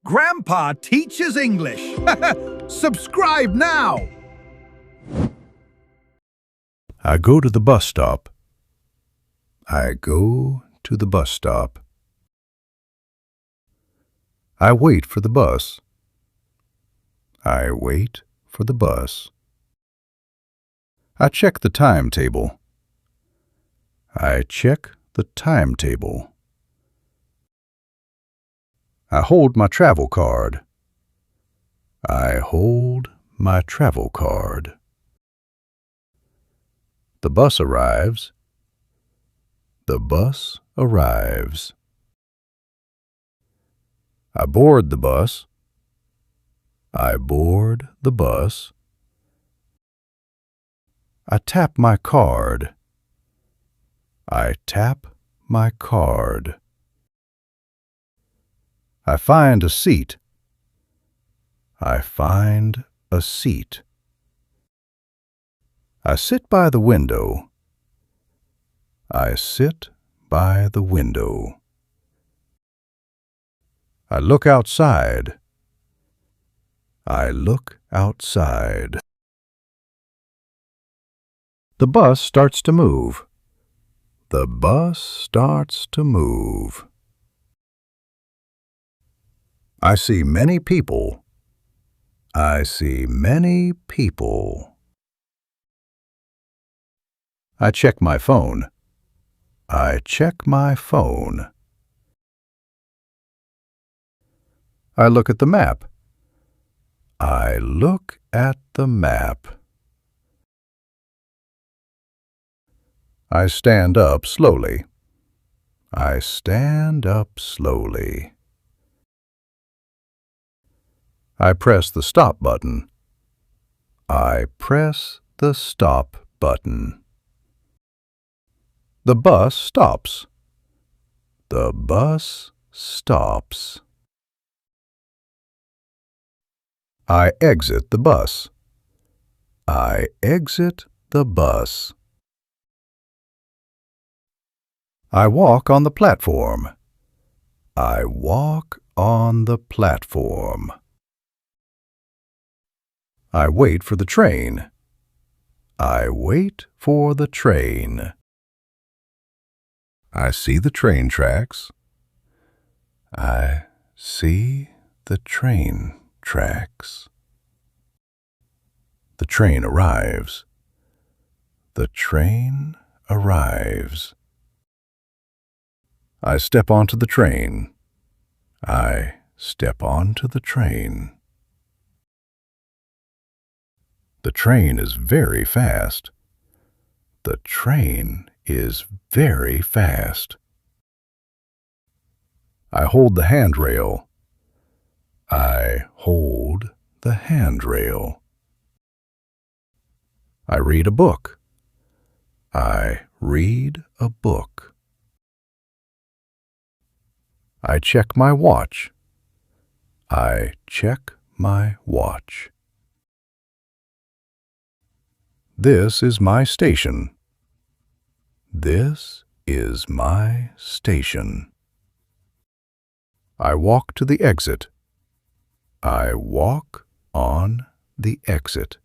Grandpa teaches English. Subscribe now. I go to the bus stop. I go to the bus stop. I wait for the bus. I wait for the bus. I check the timetable. I check the timetable. I hold my travel card. I hold my travel card. The bus arrives. The bus arrives. I board the bus. I board the bus. I tap my card. I tap my card. I find a seat. I find a seat. I sit by the window. I sit by the window. I look outside. I look outside. The bus starts to move. The bus starts to move. I see many people. I see many people. I check my phone. I check my phone. I look at the map. I look at the map. I stand up slowly. I stand up slowly. I press the stop button. I press the stop button. The bus stops. The bus stops. I exit the bus. I exit the bus. I walk on the platform. I walk on the platform. I wait for the train. I wait for the train. I see the train tracks. I see the train tracks. The train arrives. The train arrives. I step onto the train. I step onto the train. The train is very fast. The train is very fast. I hold the handrail. I hold the handrail. I read a book. I read a book. I check my watch. I check my watch. This is my station. This is my station. I walk to the exit. I walk on the exit.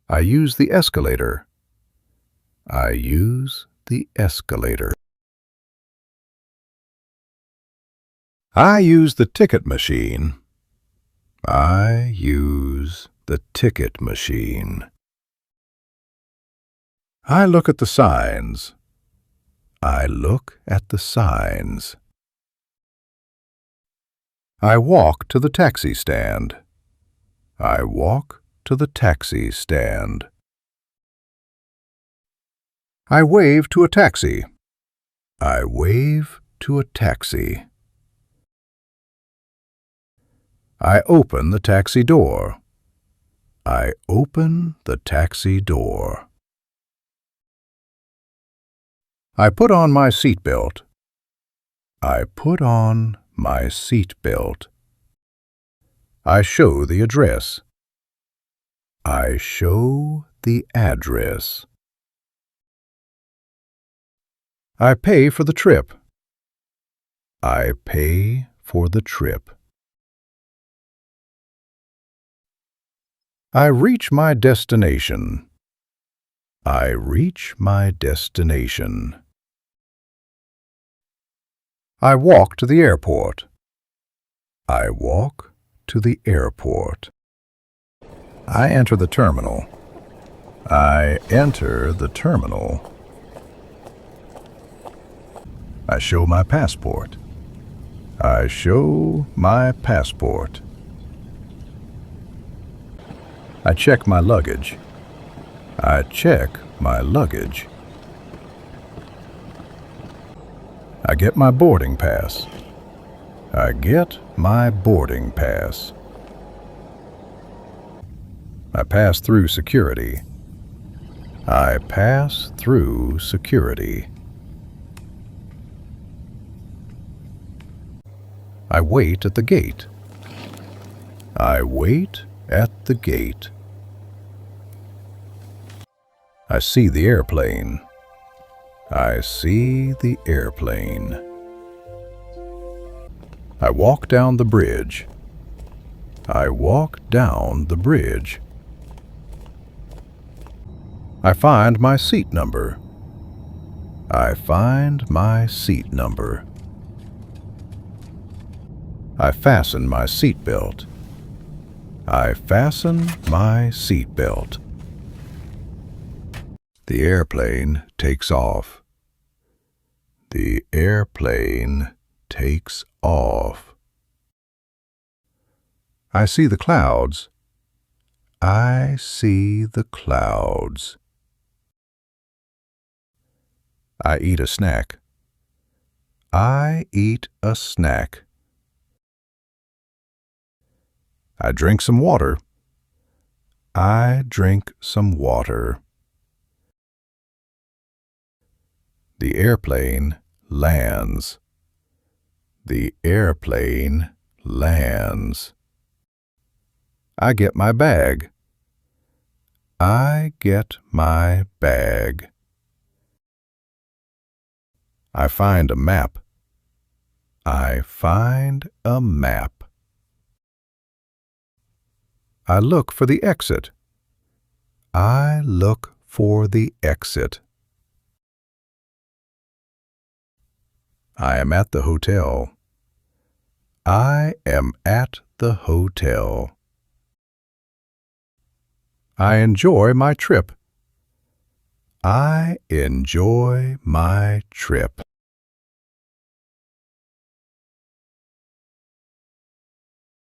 I use the escalator. I use the escalator. I use the ticket machine. I use the ticket machine. I look at the signs. I look at the signs. I walk to the taxi stand. I walk to the taxi stand. I wave to a taxi. I wave to a taxi. I open the taxi door. I open the taxi door. I put on my seatbelt. I put on my seatbelt. I show the address. I show the address. I pay for the trip. I pay for the trip. I reach my destination. I reach my destination. I walk to the airport. I walk to the airport. I enter the terminal. I enter the terminal. I show my passport. I show my passport. I check my luggage. I check my luggage. I get my boarding pass. I get my boarding pass. I pass through security. I pass through security. I wait at the gate. I wait at the gate. I see the airplane. I see the airplane. I walk down the bridge. I walk down the bridge. I find my seat number. I find my seat number. I fasten my seat belt. I fasten my seat belt. The airplane takes off. The airplane takes off. I see the clouds. I see the clouds. I eat a snack. I eat a snack. I drink some water. I drink some water. The airplane lands. The airplane lands. I get my bag. I get my bag. I find a map. I find a map. I look for the exit. I look for the exit. I am at the hotel. I am at the hotel. I enjoy my trip. I enjoy my trip.